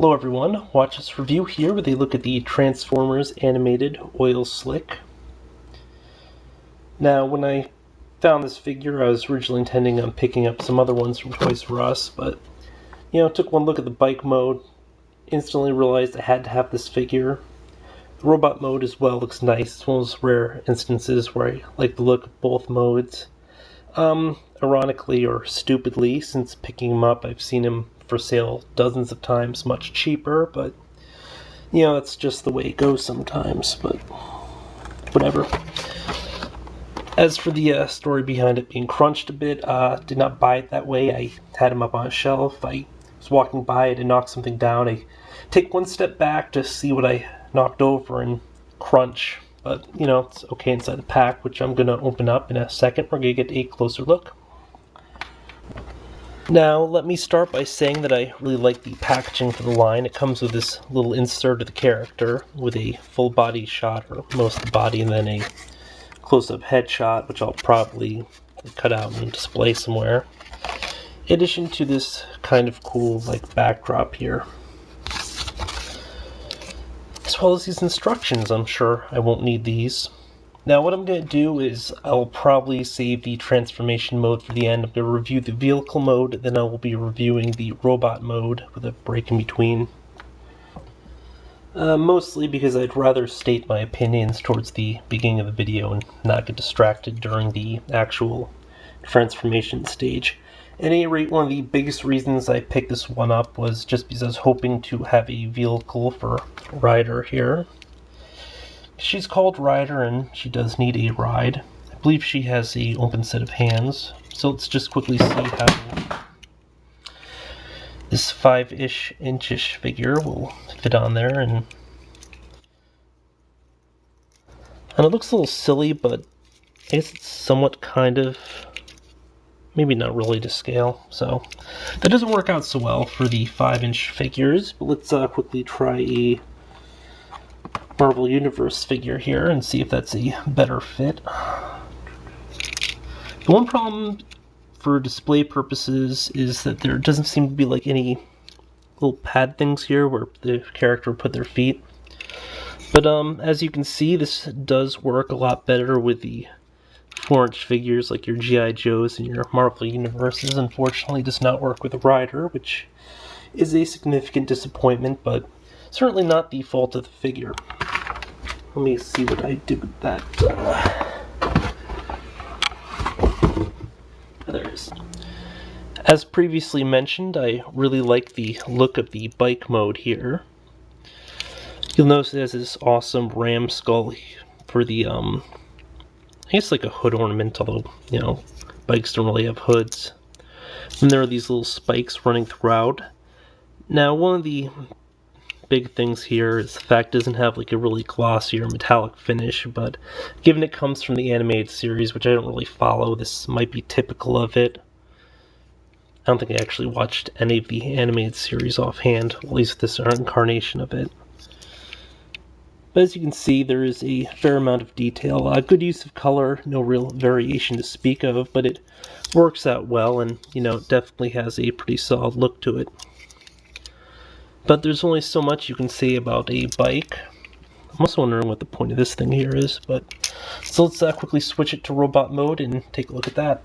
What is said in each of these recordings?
Hello everyone, watch this review here where they look at the Transformers Animated Oil Slick. Now when I found this figure I was originally intending on picking up some other ones from Toys R Us, but took one look at the bike mode, instantly realized I had to have this figure. The robot mode as well looks nice. It's one of those rare instances where I like the look of both modes. Ironically or stupidly, since picking him up I've seen him for sale dozens of times much cheaper, but it's just the way it goes sometimes, but whatever. As for the story behind it being crunched a bit, did not buy it that way. I had him up on a shelf. I was walking by it and knocked something down. I take one step back to see what I knocked over and crunch. But, it's okay inside the pack, which I'm going to open up in a second. We're going to get a closer look. Now, let me start by saying that I really like the packaging for the line. It comes with this little insert of the character with a full body shot, or most of the body, and then a close-up headshot, which I'll probably cut out and display somewhere. In addition to this kind of cool, backdrop here. As well as these instructions. I'm sure I won't need these. Now what I'm going to do is I'll probably save the transformation mode for the end. I'm going to review the vehicle mode, then I will be reviewing the robot mode with a break in between. Mostly because I'd rather state my opinions towards the beginning of the video and not get distracted during the actual transformation stage. At any rate, one of the biggest reasons I picked this one up was just because I was hoping to have a vehicle for Ryder here. She's called Ryder and she does need a ride. I believe she has an open set of hands, so let's just quickly see how this 5-inch figure will fit on there, and it looks a little silly, but I guess it's somewhat kind of, maybe not really to scale, so that doesn't work out so well for the 5-inch figures. But let's quickly try a Marvel Universe figure here and see if that's a better fit. The one problem for display purposes is that there doesn't seem to be any little pad things here where the character would put their feet. But as you can see, this does work a lot better with the 4-inch figures like your G.I. Joes and your Marvel Universes. Unfortunately, does not work with Ryder, which is a significant disappointment, but certainly not the fault of the figure. Let me see what I did with that. There it is. As previously mentioned, I really like the look of the bike mode here. You'll notice it has this awesome ram skull for the, I guess like a hood ornament, although, bikes don't really have hoods. And there are these little spikes running throughout. Now, one of the big things here is the fact it doesn't have a really glossy or metallic finish, but given it comes from the animated series, which I don't really follow, this might be typical of it. I don't think I actually watched any of the animated series offhand, at least this incarnation of it. But as you can see, there is a fair amount of detail. Good use of color, no real variation to speak of, but it works out well, and it definitely has a pretty solid look to it. But there's only so much you can say about a bike. I'm also wondering what the point of this thing here is, but so let's quickly switch it to robot mode and take a look at that.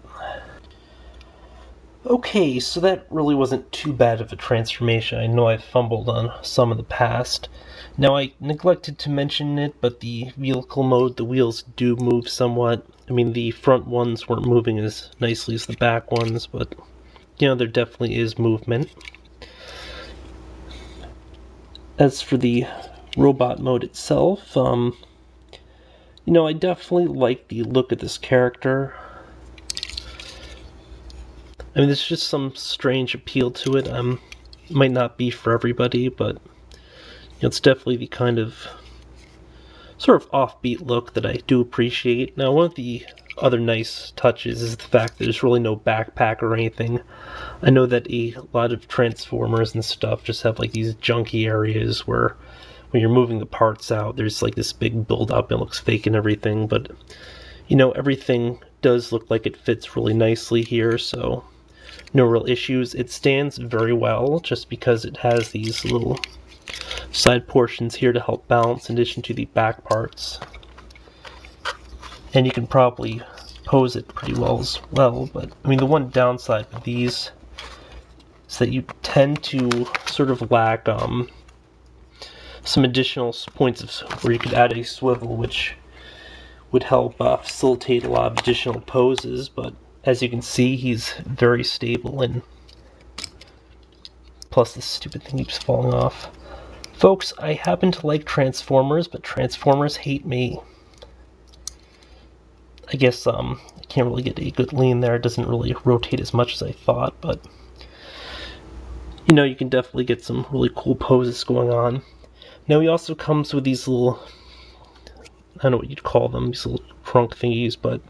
Okay, so that really wasn't too bad of a transformation. I know I've fumbled on some in the past. Now, I neglected to mention it, but the vehicle mode, the wheels do move somewhat. I mean, the front ones weren't moving as nicely as the back ones, but, there definitely is movement. As for the robot mode itself, I definitely like the look of this character. I mean, there's just some strange appeal to it. Might not be for everybody, but it's definitely the kind of sort of offbeat look that I do appreciate. Now, one of the other nice touches is the fact that there's really no backpack or anything. I know that a lot of Transformers and stuff just have these junky areas where when you're moving the parts out, there's this big build-up and it looks fake and everything, but everything does look like it fits really nicely here, so no real issues. It stands very well just because it has these little side portions here to help balance in addition to the back parts. And you can probably pose it pretty well as well, but I mean the one downside with these is that you tend to sort of lack some additional points of where you could add a swivel, which would help facilitate a lot of additional poses, but as you can see, he's very stable, and plus this stupid thing keeps falling off. Folks, I happen to like Transformers, but Transformers hate me. I guess I can't really get a good lean there. It doesn't really rotate as much as I thought, but you know, you can definitely get some really cool poses going on. Now he also comes with these little, I don't know what you'd call them, these little trunk thingies, but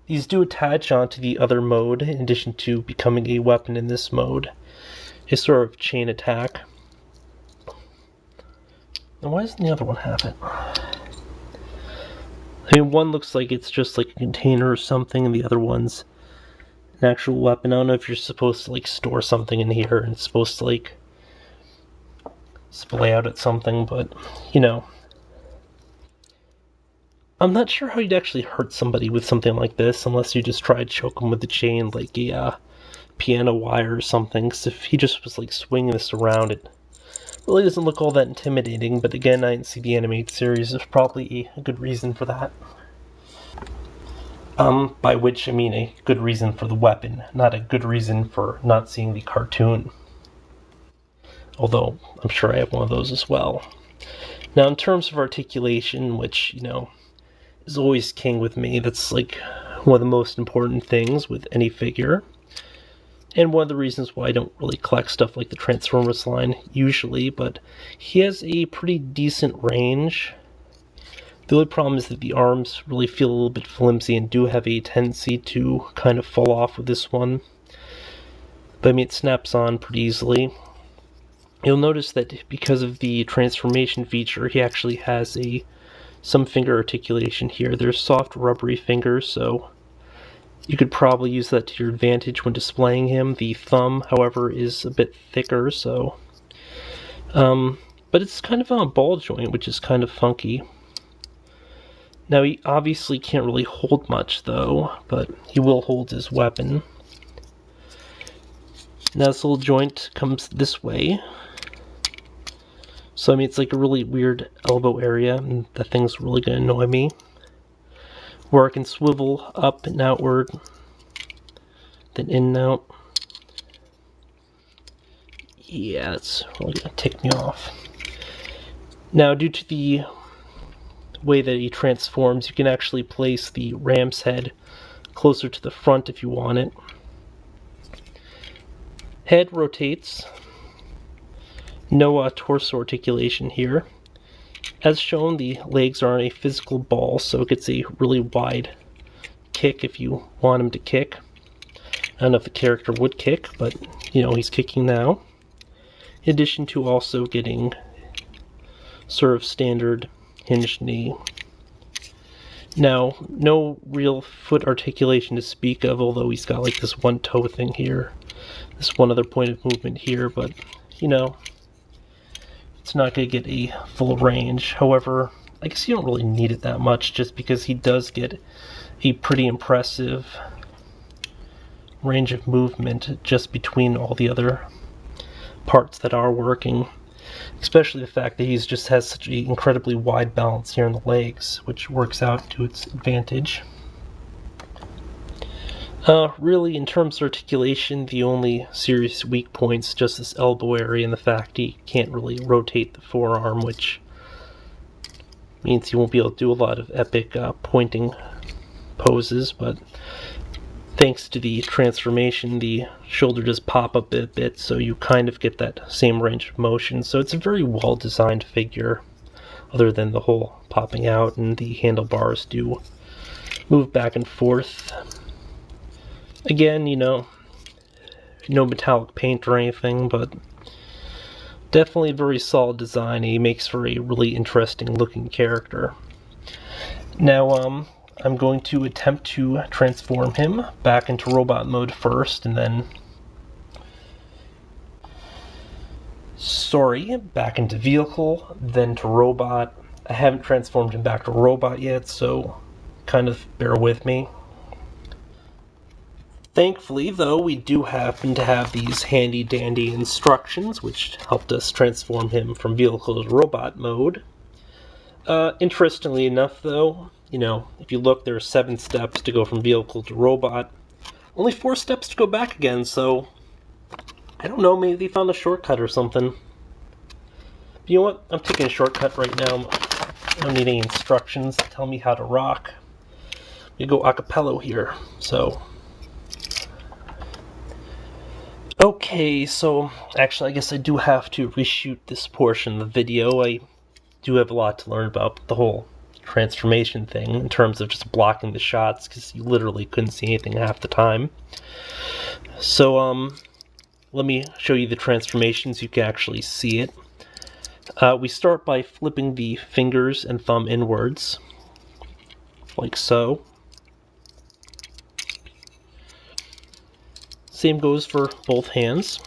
these do attach onto the other mode in addition to becoming a weapon in this mode. It's sort of chain attack. Now why doesn't the other one have it? I mean, one looks like it's just like a container or something, and the other one's an actual weapon. I don't know if you're supposed to like store something in here and it's supposed to like splay out at something, but you know, I'm not sure how you'd actually hurt somebody with something like this unless you just try to choke them with the chain like a piano wire or something, because if he just was like swinging this around, it really doesn't look all that intimidating. But again, I didn't see the animated series. There's probably a good reason for that. By which I mean a good reason for the weapon, not a good reason for not seeing the cartoon. Although, I'm sure I have one of those as well. Now, in terms of articulation, which, you know, is always king with me, that's like one of the most important things with any figure. And one of the reasons why I don't really collect stuff like the Transformers line usually, but he has a pretty decent range. The only problem is that the arms really feel a little bit flimsy and do have a tendency to kind of fall off with this one. But I mean, it snaps on pretty easily. You'll notice that because of the transformation feature, he actually has some finger articulation here. There's soft rubbery fingers, so you could probably use that to your advantage when displaying him. The thumb, however, is a bit thicker, so but it's kind of on a ball joint, which is kind of funky. Now he obviously can't really hold much though, but he will hold his weapon. Now this little joint comes this way, so I mean it's like a really weird elbow area, and that thing's really going to annoy me. Where I can swivel up and outward, then in and out. Yeah, it's really going to tick me off. Now, due to the way that he transforms, you can actually place the ram's head closer to the front if you want it. Head rotates. No torso articulation here. As shown, the legs are on a physical ball, so it gets a really wide kick if you want him to kick. I don't know if the character would kick, but you know, he's kicking now. In addition to also getting sort of standard hinged knee. Now, no real foot articulation to speak of, although he's got like this one toe thing here, this one other point of movement here, but you know, it's not going to get a full range. However, I guess you don't really need it that much, just because he does get a pretty impressive range of movement just between all the other parts that are working. Especially the fact that he just has such an incredibly wide balance here in the legs, which works out to its advantage. Really, in terms of articulation, the only serious weak point's just this elbow area and the fact he can't really rotate the forearm, which means he won't be able to do a lot of epic pointing poses, but thanks to the transformation, the shoulder does pop up a bit, so you kind of get that same range of motion. So it's a very well-designed figure, other than the whole popping out, and the handlebars do move back and forth. Again, you know, no metallic paint or anything, but definitely a very solid design. He makes for a really interesting looking character. Now, I'm going to attempt to transform him back into robot mode first, and then... Sorry, back into vehicle, then to robot. I haven't transformed him back to robot yet, so kind of bear with me. Thankfully, though, we do happen to have these handy-dandy instructions, which helped us transform him from vehicle to robot mode. Interestingly enough, though, if you look, there are 7 steps to go from vehicle to robot. Only 4 steps to go back again, so... I don't know, maybe they found a shortcut or something. But you know what? I'm taking a shortcut right now. I don't need any instructions to tell me how to rock. We go a cappella here, so... Okay, so actually I guess I do have to reshoot this portion of the video. I do have a lot to learn about the whole transformation thing in terms of just blocking the shots, because you literally couldn't see anything half the time. So, let me show you the transformations. You can actually see it. We start by flipping the fingers and thumb inwards, like so. Same goes for both hands.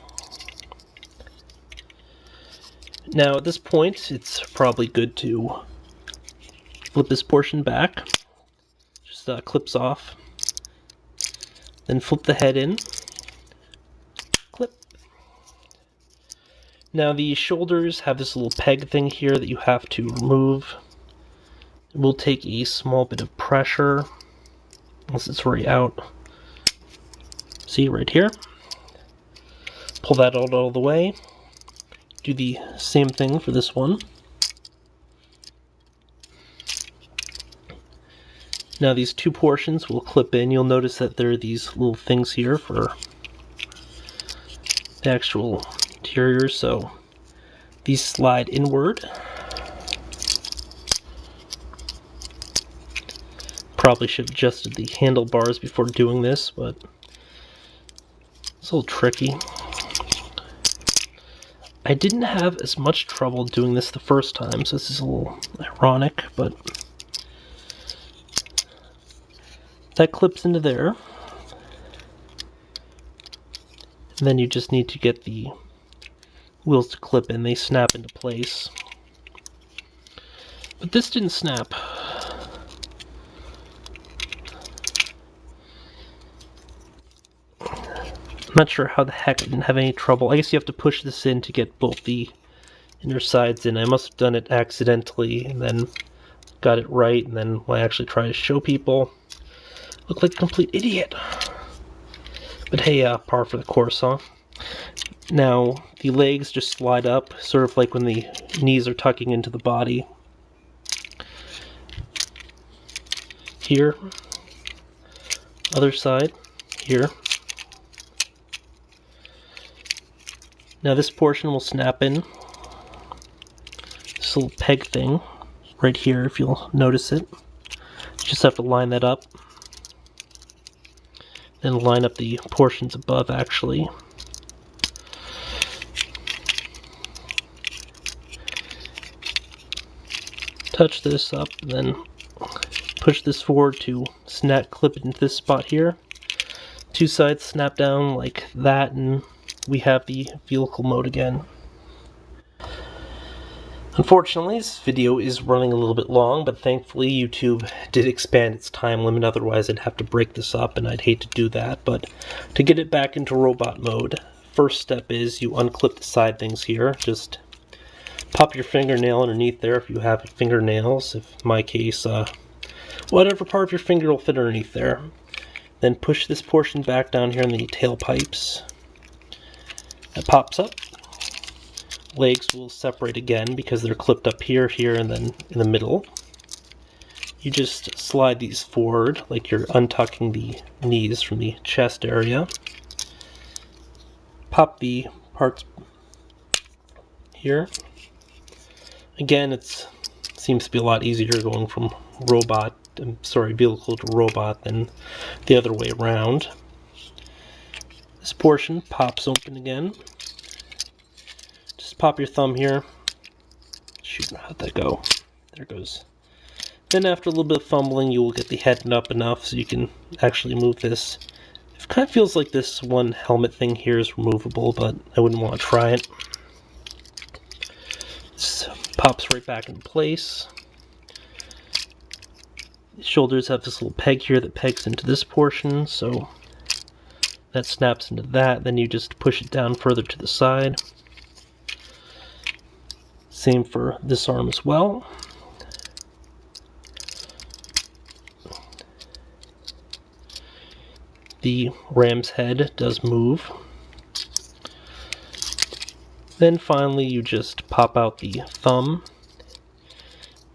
Now at this point, it's probably good to flip this portion back. Just clips off. Then flip the head in. Clip. Now the shoulders have this little peg thing here that you have to remove. It will take a small bit of pressure, unless it's already out. See, right here. Pull that out all the way. Do the same thing for this one. Now these 2 portions will clip in. You'll notice that there are these little things here for the actual interior, so these slide inward. Probably should have adjusted the handlebars before doing this, but it's a little tricky. I didn't have as much trouble doing this the first time, so this is a little ironic, but that clips into there. And then you just need to get the wheels to clip in. They snap into place. But this didn't snap. I'm not sure how the heck I didn't have any trouble. I guess you have to push this in to get both the inner sides in. I must have done it accidentally and then got it right, and then when I actually try to show people, look like a complete idiot. But hey, par for the course, huh? Now, the legs just slide up, sort of like when the knees are tucking into the body. Here. Other side. Here. Now this portion will snap in. This little peg thing right here, if you'll notice it. You just have to line that up. Then line up the portions above, actually. Touch this up, and then push this forward to clip it into this spot here. 2 sides snap down like that, and we have the vehicle mode again. Unfortunately, this video is running a little bit long, but thankfully YouTube did expand its time limit, otherwise I'd have to break this up, and I'd hate to do that. But to get it back into robot mode, first step is you unclip the side things here. Just pop your fingernail underneath there if you have fingernails. If in my case, whatever part of your finger will fit underneath there. Then push this portion back down here in the tailpipes. That pops up. Legs will separate again because they're clipped up here, here, and then in the middle. You just slide these forward like you're untucking the knees from the chest area. Pop the parts here. Again, it seems to be a lot easier going from vehicle to robot than the other way around. This portion pops open again. Just pop your thumb here. Shoot, how'd that go? There goes Then after a little bit of fumbling, you will get the head up enough so you can actually move this. It kind of feels like this one helmet thing here is removable, but I wouldn't want to try it. This pops right back into place. The shoulders have this little peg here that pegs into this portion, so that snaps into that. Then you just push it down further to the side. Same for this arm as well. The ram's head does move. Then finally you just pop out the thumb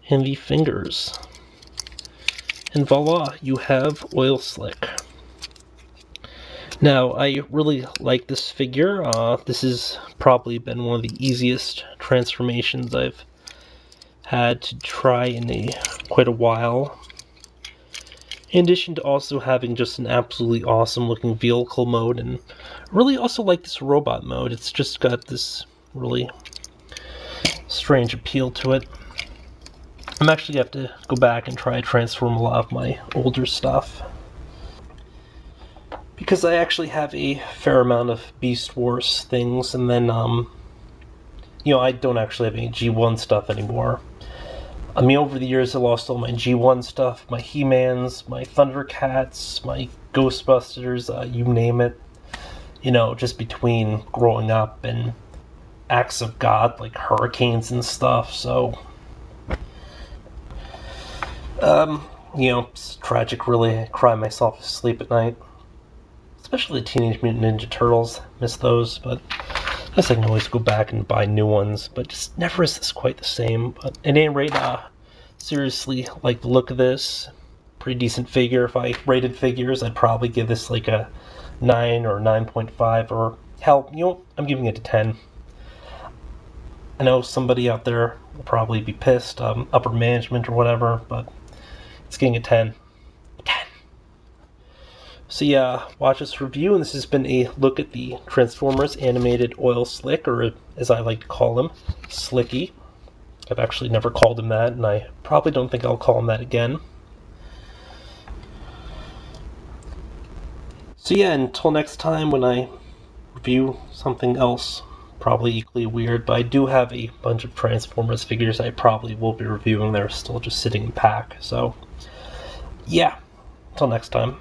and the fingers. And voila, you have Oil Slick. Now, I really like this figure. This has probably been one of the easiest transformations I've had to try in quite a while. In addition to also having just an absolutely awesome looking vehicle mode, and I really also like this robot mode. It's just got this really strange appeal to it. I'm actually going to have to go back and try to transform a lot of my older stuff, because I actually have a fair amount of Beast Wars things, and then, you know, I don't actually have any G1 stuff anymore. I mean, over the years I lost all my G1 stuff, my He-Mans, my Thundercats, my Ghostbusters, you name it. You know, just between growing up and acts of God, like hurricanes and stuff, so... you know, it's tragic, really. I cry myself to sleep at night. Especially the Teenage Mutant Ninja Turtles. Miss those, but I guess I can always go back and buy new ones, but just never is this quite the same. But at any rate, seriously, like the look of this. Pretty decent figure. If I rated figures, I'd probably give this like a 9 or 9.5, or hell, you know, I'm giving it a 10. I know somebody out there will probably be pissed, upper management or whatever, but it's getting a 10. So yeah, watch this review, and this has been a look at the Transformers Animated Oil Slick, or as I like to call him, Slicky. I've actually never called him that, and I probably don't think I'll call him that again. So yeah, until next time when I review something else, probably equally weird, but I do have a bunch of Transformers figures I probably will be reviewing. They're still just sitting in pack, so yeah, until next time.